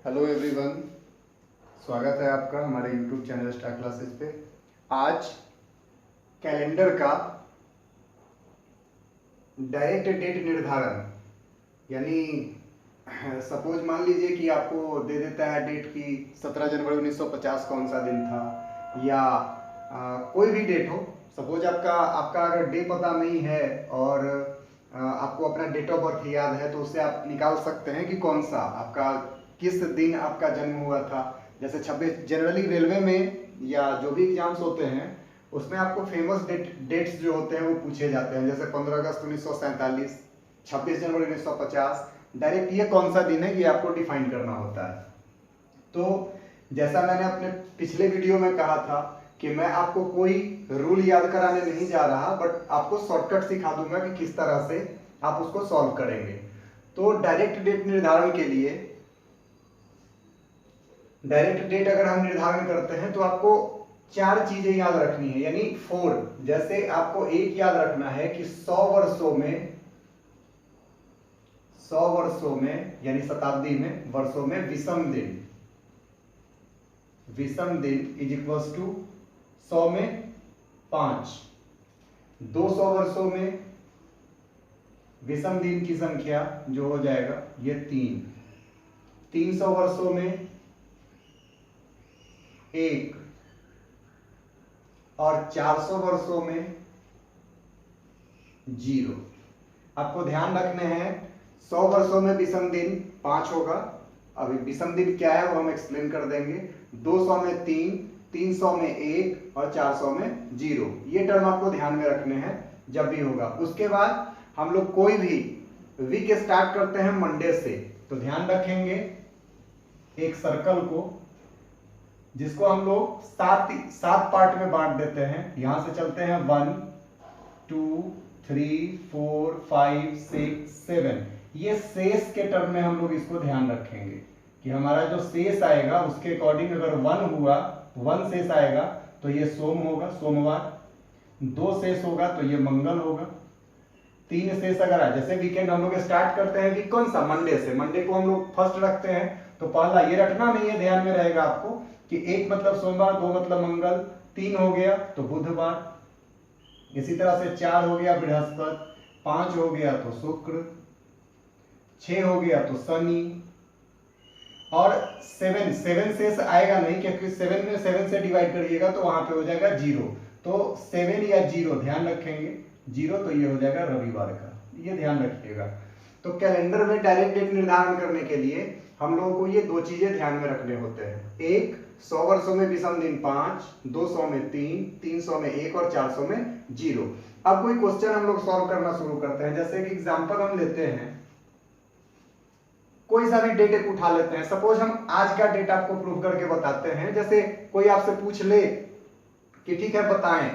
Hello everyone, स्वागत है आपका हमारे यूट्यूब चैनल स्टार क्लासेस पे। आज कैलेंडर का डायरेक्ट डेट निर्धारण, यानी सपोज मान लीजिए कि आपको दे देता है डेट की 17 जनवरी 1950 कौन सा दिन था, या कोई भी डेट हो। सपोज आपका अगर डे पता नहीं है और आपको अपना डेट ऑफ बर्थ याद है, तो उससे आप निकाल सकते हैं कि कौन सा आपका किस दिन आपका जन्म हुआ था। जैसे 26 जनरली रेलवे में या जो भी एग्जाम्स होते हैं उसमें आपको फेमस डेट्स जो होते हैं वो पूछे जाते हैं। जैसे 15 अगस्त 1947, 26 जनवरी 1950, डायरेक्ट ये कौन सा दिन है ये आपको डिफाइन करना होता है। तो जैसा मैंने अपने पिछले वीडियो में कहा था कि मैं आपको कोई रूल याद कराने नहीं जा रहा, बट आपको शॉर्टकट सिखा दूंगा कि किस तरह से आप उसको सॉल्व करेंगे। तो डायरेक्ट डेट निर्धारण के लिए, डायरेक्ट डेट अगर हम निर्धारण करते हैं तो आपको 4 चीजें याद रखनी है, यानी 4। जैसे आपको एक याद रखना है कि 100 वर्षों में यानी शताब्दी में, वर्षों में विषम दिन इज इक्वल्स टू 100 में 5। 200 वर्षों में विषम दिन की संख्या जो हो जाएगा ये 3। 300 वर्षों में 1 और 400 वर्षों में 0। आपको ध्यान रखने हैं 100 वर्षों में विषम दिन 5 होगा। अभी विषम दिन क्या है वो हम एक्सप्लेन कर देंगे। 200 में 3, 300 में 1 और 400 में 0। ये टर्म आपको ध्यान में रखने हैं जब भी होगा। उसके बाद हम लोग कोई भी वीक स्टार्ट करते हैं मंडे से, तो ध्यान रखेंगे एक सर्कल को जिसको हम लोग 7 पार्ट में बांट देते हैं। यहां से चलते हैं 1 2 3 4 5 6 7। ये शेष के टर्म में हम लोग इसको ध्यान रखेंगे कि हमारा जो शेष आएगा उसके अकॉर्डिंग अगर 1 हुआ, 1 शेष आएगा तो ये सोम होगा, सोमवार। 2 शेष होगा तो ये मंगल होगा। 3 शेष अगर आए, जैसे वीकेंड हम लोग स्टार्ट करते हैं कि कौन सा, मंडे से। मंडे को हम लोग फर्स्ट रखते हैं, तो पहला ये रखना नहीं है, ध्यान में रहेगा आपको कि 1 मतलब सोमवार, 2 मतलब मंगल, 3 हो गया तो बुधवार। इसी तरह से 4 हो गया बृहस्पति, 5 हो गया तो शुक्र, 6 हो गया तो शनि, और 7 शेष आएगा नहीं, क्योंकि 7 में 7 से डिवाइड करिएगा तो वहां पे हो जाएगा 0। तो 7 या 0 ध्यान रखेंगे, 0 तो ये हो जाएगा रविवार का, ये ध्यान रखिएगा। तो कैलेंडर में डायरेक्ट डेट निर्धारण करने के लिए हम लोगों को ये 2 चीजें ध्यान में रखने होते हैं। एक, 100 वर्षों में विषम दिन 5, 200 में 3, 300 में 1 और 400 में 0। अब कोई क्वेश्चन हम लोग सॉल्व करना शुरू करते हैं। जैसे एक एग्जांपल हम लेते हैं, कोई सा भी डेट एक उठा लेते हैं। सपोज हम आज का डेट आपको प्रूव करके बताते हैं। जैसे कोई आपसे पूछ ले कि ठीक है बताएं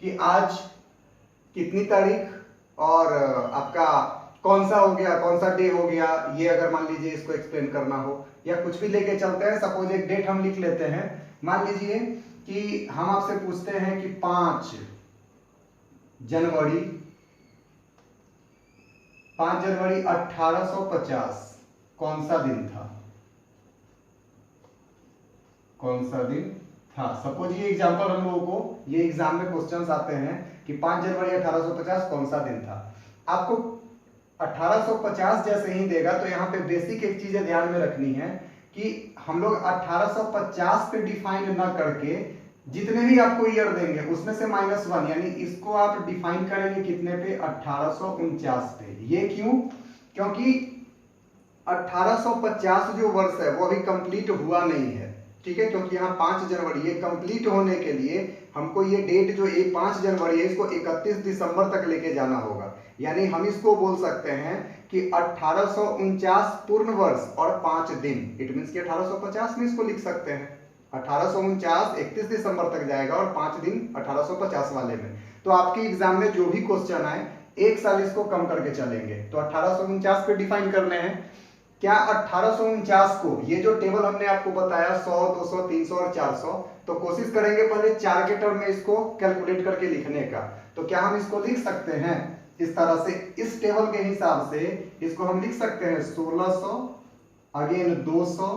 कि आज कितनी तारीख और आपका कौन सा हो गया, कौन सा डे हो गया, ये अगर मान लीजिए इसको एक्सप्लेन करना हो, या कुछ भी लेके चलते हैं। सपोज एक डेट हम लिख लेते हैं, मान लीजिए कि हम आपसे पूछते हैं कि 5 जनवरी 1850 कौन सा दिन था, कौन सा दिन था। सपोज ये एग्जांपल हम लोगों को, ये एग्जाम में क्वेश्चंस आते हैं कि 5 जनवरी 1850 कौन सा दिन था। आपको 1850 जैसे ही देगा तो यहाँ पे बेसिक एक चीजें ध्यान में रखनी है कि हम लोग 1850 पे डिफाइन ना करके जितने भी आपको ईयर देंगे उसमें से -1, यानी इसको आप डिफाइन करेंगे कितने पे, 1849 पे। ये क्यों? क्योंकि 1850 जो वर्ष है वो अभी कंप्लीट हुआ नहीं है, ठीक है। क्योंकि यहाँ 5 जनवरी, ये कंप्लीट होने के लिए हमको ये डेट जो 5 जनवरी है इसको 31 दिसंबर तक लेके जाना होगा। यानी हम इसको बोल सकते हैं कि 1849 पूर्ण वर्ष और 5 दिन। इट मींस कि 1850 में इसको लिख सकते हैं। 1849 31 दिसंबर तक जाएगा और 5 दिन 1850 वाले में। तो आपके एग्जाम में जो भी क्वेश्चन आए, एक साल इसको कम करके चलेंगे। तो 1849 पे डिफाइन करने हैं। क्या 1849 को, ये जो टेबल हमने आपको बताया 100, 200, 300 और 400, तो कोशिश करेंगे पहले 4 के टर्म में इसको कैलकुलेट करके लिखने का। तो क्या हम इसको लिख सकते हैं इस तरह से, इस टेबल के हिसाब से इसको हम लिख सकते हैं 1600 अगेन 200,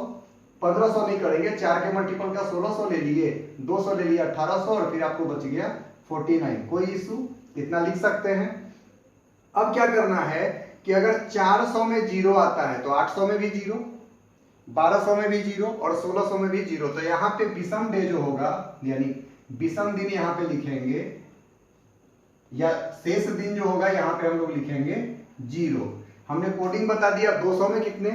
1500 नहीं करेंगे, 4 के मल्टीपल का 1600 ले लिए, 200 ले लिया 1800 और फिर आपको बच गया 49। कोई इशू, इतना लिख सकते हैं। अब क्या करना है कि अगर 400 में जीरो आता है तो 800 में भी जीरो, 1200 में भी जीरो और 1600 में भी जीरो। तो यहाँ पे विषम डे जो होगा यानी विषम दिन यहाँ पे लिखेंगे, या शेष दिन जो होगा यहाँ पे हम लोग लिखेंगे जीरो। हमने कोडिंग बता दिया 200 में कितने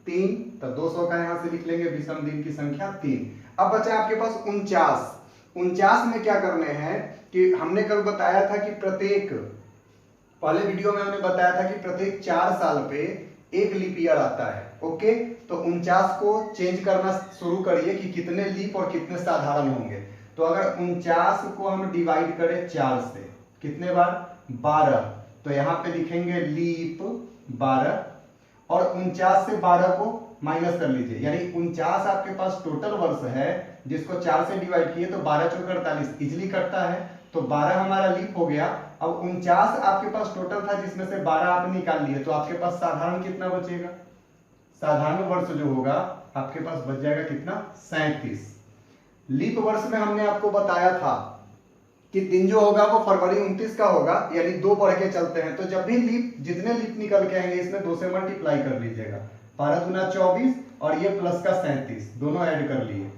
3, तो 200 का यहाँ से लिख लेंगे विषम दिन की संख्या 3। अब बचा आपके पास 49। 49 में क्या करने हैं कि हमने कल बताया था कि प्रत्येक, पहले वीडियो में हमने बताया था कि प्रत्येक 4 साल पे एक लीप ईयर आता है। ओके, तो 49 को चेंज करना शुरू करिए कि कितने लीप और कितने साधारण होंगे। तो अगर 49 को हम डिवाइड करें 4 से, कितने बार 12, तो यहाँ पे लिखेंगे लीप 12 और 49 से 12 को माइनस कर लीजिए, यानी 49 आपके पास टोटल वर्ष है जिसको 4 से डिवाइड किए तो 12 चौक 48 इजिली कटता है, तो 12 हमारा लीप हो गया। अब 49 आपके पास टोटल था जिसमें से 12 आपने निकाल लिए, तो आपके पास साधारण कितना बचेगा, साधारण वर्ष जो होगा आपके पास बच जाएगा कितना 37। लीप वर्ष में हमने आपको बताया था कि दिन जो होगा वो फरवरी 29 का होगा, यानी 2 बढ़ के चलते हैं। तो जब भी लीप, जितने लीप निकल के आएंगे इसमें 2 से मल्टीप्लाई कर लीजिएगा, 12 दूना 24 और ये प्लस का 37, दोनों ऐड कर लिए,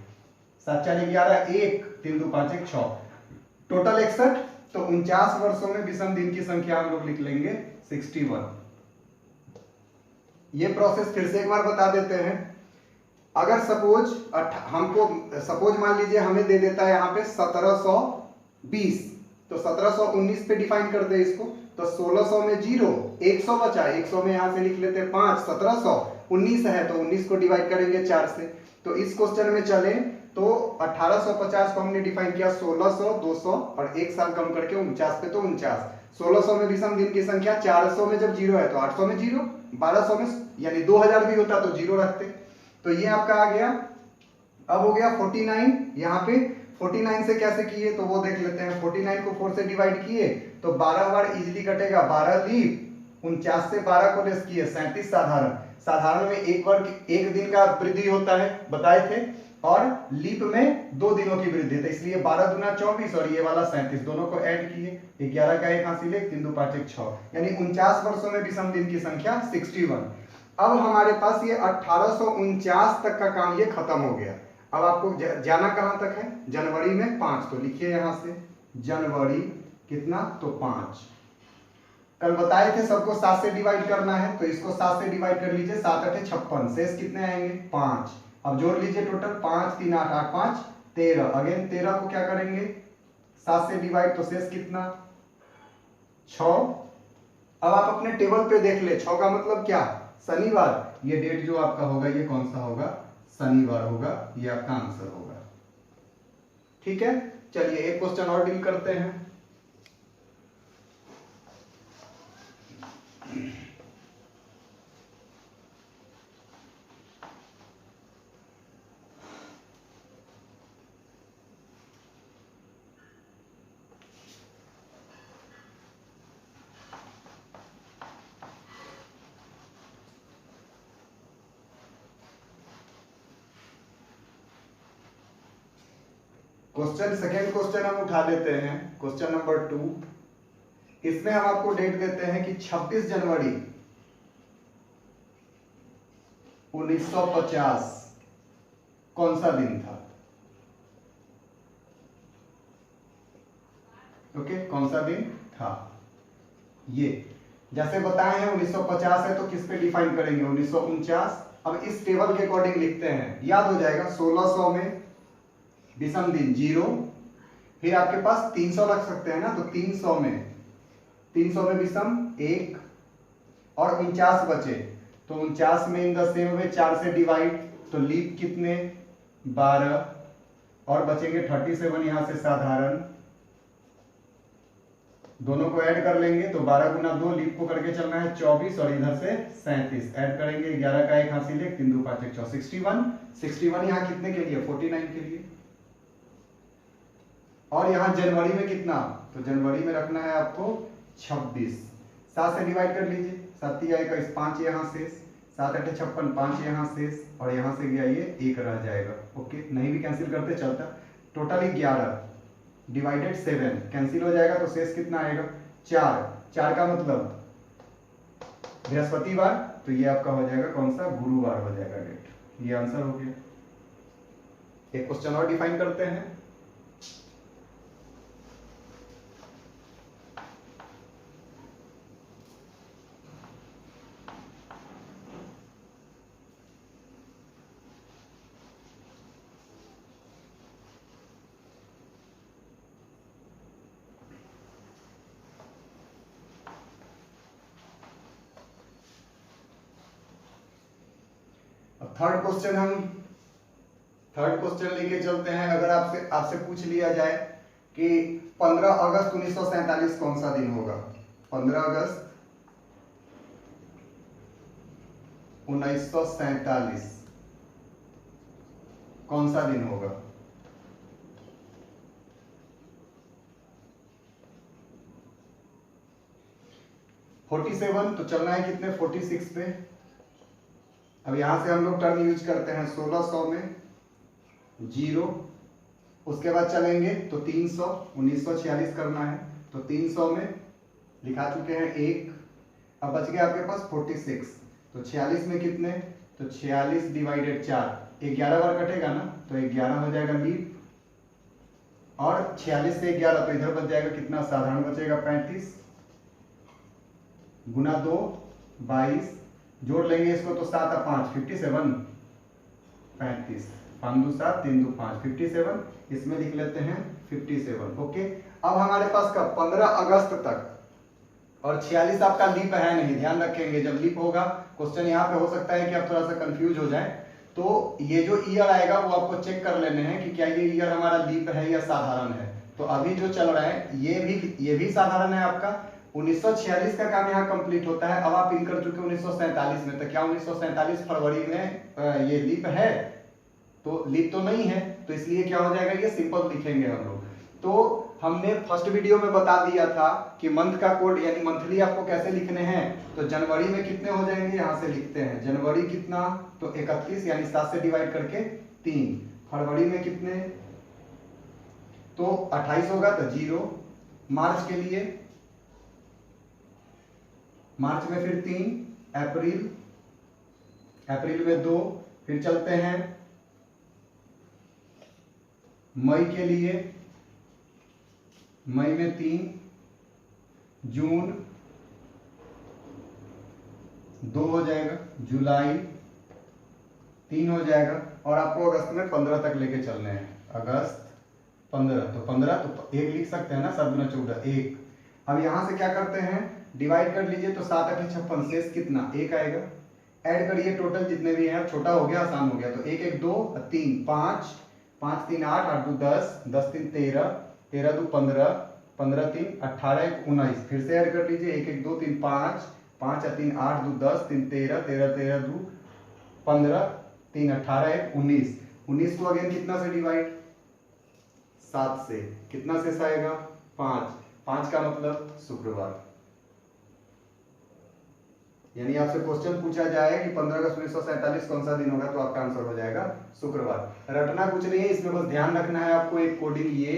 7 4 11 1 3 2 5 1 6, टोटल 61। तो 49 वर्षों में विषम दिन की संख्या हम लोग लिख लेंगे 61। ये प्रोसेस फिर से एक बार बता देते हैं। अगर सपोज हमको सपोज मान लीजिए हमें दे देता है यहाँ पे 1720, तो 1719 पे डिफाइन कर दे इसको, तो 1600 में जीरो, 100 बचा, 100 में यहाँ से लिख लेते हैं 5, 1719 है तो 19 को डिवाइड करेंगे 4 से। तो इस क्वेश्चन में चले तो 1850 को हमने डिफाइन किया 1600, 200 और 1 साल कम करके 49 पे, तो 49। 1600 में विषम दिन की संख्या, 400 में जब जीरो है तो 800 में जीरो, 1200 में यानी 2000 भी होता तो जीरो रखते। तो ये आपका आ गया। अब हो गया 49, यहाँ पे 49 से कैसे किए तो वो देख लेते हैं। 49 को 4 से डिवाइड किए तो 12 बार इजिली कटेगा, 12 लीप, 49 से 12 को लेस किए 37 साधारण। साधारण में एक वर्ग एक दिन का वृद्धि होता है बताए थे, और लीप में 2 दिनों की वृद्धि, तो इसलिए 12 दूना 24 और ये वाला 37, दोनों को ऐड किए, 11 का 1 हासिल 1 3 2 5 1 6, यानी 49 वर्षों में विषम दिन की संख्या 61। अब हमारे पास ये 1849 तक का काम ये खत्म हो गया। अब आपको जाना कहां तक है, जनवरी में 5, तो लिखिए यहां से जनवरी कितना तो 5। कल बताए थे सबको 7 से डिवाइड करना है, तो इसको 7 से डिवाइड कर लीजिए, 7 8 56, शेष कितने आएंगे 5। अब जोड़ लीजिए टोटल, 5 3 8 8 5 13, अगेन 13 को क्या करेंगे 7 से डिवाइड, तो शेष कितना 6। अब आप अपने टेबल पे देख ले, 6 का मतलब क्या, शनिवार। ये डेट जो आपका होगा ये कौन सा होगा, शनिवार होगा, ये आपका आंसर होगा। ठीक है, चलिए एक क्वेश्चन और डील करते हैं। क्वेश्चन सेकेंड क्वेश्चन हम उठा लेते हैं, क्वेश्चन नंबर 2। इसमें हम आपको डेट देते हैं कि 26 जनवरी 1950 कौन सा दिन था। ओके, कौन सा दिन था। ये जैसे बताए हैं 1950 है तो किस पे डिफाइन करेंगे 1949। अब इस टेबल के अकॉर्डिंग लिखते हैं, याद हो जाएगा। 1600 में विषम दिन 0, फिर आपके पास 300 रख सकते हैं ना, तो 300 में विषम 1 और 49 बचे, तो 49 में इन द सेम वे 4 से डिवाइड, तो लीप कितने 12 और बचेंगे 37 यहां से साधारण, दोनों को ऐड कर लेंगे तो 12 गुना 2, लीप को करके चलना है 24 और इधर से 37 ऐड करेंगे, 11 का 1 हासिल 1 3 2 5 1 6 61 यहाँ कितने के लिए 49 के लिए। और यहाँ जनवरी में कितना, तो जनवरी में रखना है आपको 26, 7 से डिवाइड कर लीजिए, 7 या 21 5 यहाँ से 7 8 56, 5 यहाँ शेष और यहाँ से गया ये 1 रह जाएगा। ओके, नहीं भी कैंसिल करते चलता। टोटल 11 डिवाइडेड 7 कैंसिल हो जाएगा तो शेष कितना आएगा 4। 4 का मतलब बृहस्पतिवार, तो ये आपका हो जाएगा कौन सा, गुरुवार हो जाएगा डेट। ये आंसर हो गया। एक क्वेश्चन और डिफाइन करते हैं। थर्ड क्वेश्चन लेके चलते हैं। अगर आपसे पूछ लिया जाए कि 15 अगस्त 1947 कौन सा दिन होगा, 15 अगस्त 1947 कौन सा दिन होगा? तो चलना है कितने 46 पे। अब यहां से हम लोग टर्म यूज करते हैं 1600 में 0, उसके बाद चलेंगे तो 300, 1946 करना है तो 300 में लिखा चुके हैं 1। अब बच गया आपके पास 46, तो 46 में कितने, तो 46 डिवाइडेड 4, 11 बार कटेगा ना तो 11 हो जाएगा लीप, और 46 से 11 तो इधर बच जाएगा कितना, साधारण बचेगा 35 गुना 2 22, जोड़ लेंगे इसको तो 7 और 5 57, 35, 5 2 7 3 2 5 57, इसमें लिख लेते हैं 57। ओके, अब हमारे पास का 15 अगस्त तक, और 46 आपका लीप है नहीं, ध्यान रखेंगे जब लीप होगा क्वेश्चन यहाँ पे हो सकता है कि आप थोड़ा सा कंफ्यूज हो जाए, तो ये जो ईयर आएगा वो आपको चेक कर लेने हैं कि क्या ये ईयर हमारा लीप है या साधारण है। तो अभी जो चल रहा है ये भी साधारण है आपका। 1946 का काम यहाँ कंप्लीट होता है। अब आप इन कर चुके 1947 में, तो क्या 1947 फरवरी में ये लीप है? तो लीप तो नहीं है, तो इसलिए क्या हो जाएगा, ये सिंपल लिखेंगे हम लोग। तो हमने फर्स्ट वीडियो में बता दिया था कि मंथ का कोड यानी मंथली आपको कैसे लिखने हैं। तो जनवरी में कितने हो जाएंगे, यहां से लिखते हैं जनवरी कितना, तो 31 यानी 7 से डिवाइड करके 3। फरवरी में कितने, तो 28 होगा तो 0। मार्च के लिए, मार्च में फिर 3। अप्रैल में 2। फिर चलते हैं मई के लिए, मई में 3। जून 2 हो जाएगा, जुलाई 3 हो जाएगा, और आपको अगस्त में 15 तक लेके चलने हैं। अगस्त 15, तो 15 तो 1 लिख सकते हैं ना, 7 गुना 14 1। अब यहां से क्या करते हैं, डिवाइड कर लीजिए तो 7 8 56, शेष कितना 1 आएगा। ऐड करिए टोटल जितने भी हैं, छोटा हो गया आसान हो गया, तो 1 1 2 3 5 5 3 8 8 2 10 10 3 13 13 2 15 15 3 18 1 19। फिर से ऐड कर लीजिए 1 1 2 3 5 5 3 8 2 10 3 13 13 13 2 15 3 18 1 19। 19 को अगेन कितना से डिवाइड, 7 से। कितना शेष आएगा 5। 5 का मतलब शुक्रवार। यानी आपसे क्वेश्चन पूछा जाए कि 15 अगस्त 1947 कौन सा दिन होगा, तो आपका आंसर हो जाएगा शुक्रवार। रटना कुछ नहीं है, इसमें बस ध्यान रखना है आपको एक कोडिंग ये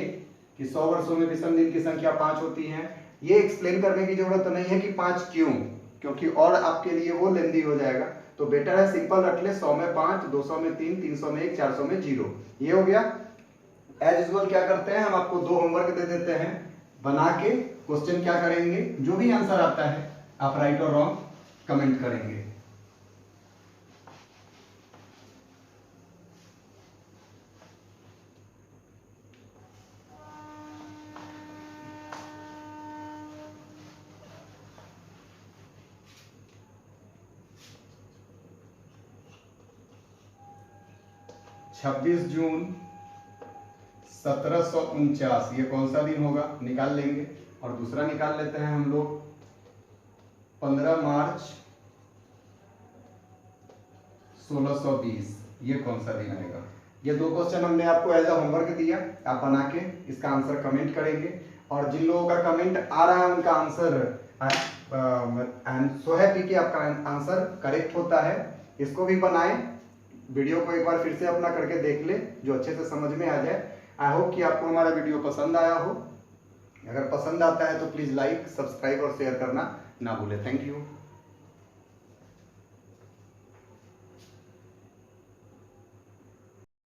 कि 100 वर्षों में विषम दिन की संख्या 5 होती है। ये एक्सप्लेन करने की जरूरत नहीं है कि 5 क्यों, क्योंकि और आपके लिए वो लेंदी हो जाएगा। तो बेटर है सिंपल रख ले, 100 में 5, 200 में 3, 300 में 1, 400 में 0। ये हो गया। एज यूजुअल क्या करते हैं, हम आपको 2 होमवर्क दे देते हैं, बना के क्वेश्चन क्या करेंगे, जो भी आंसर आता है आप राइट और रॉन्ग कमेंट करेंगे। छब्बीस जून 1749 ये कौन सा दिन होगा, निकाल लेंगे। और दूसरा निकाल लेते हैं हम लोग 15 मार्च 1620 ये कौन सा दिन आएगा। ये 2 क्वेश्चन हमने आपको एज अ होमवर्क दिया, आप बना के इसका आंसर कमेंट करेंगे। और जिन लोगों का कमेंट आ रहा है उनका answer I am so happy कि आपका आंसर करेक्ट होता है। इसको भी बनाएं, वीडियो को एक बार फिर से अपना करके देख ले, जो अच्छे से समझ में आ जाए। आई होप कि आपको हमारा वीडियो पसंद आया हो। अगर पसंद आता है तो प्लीज़ लाइक, सब्सक्राइब और शेयर करना ना भूलें। Thank you.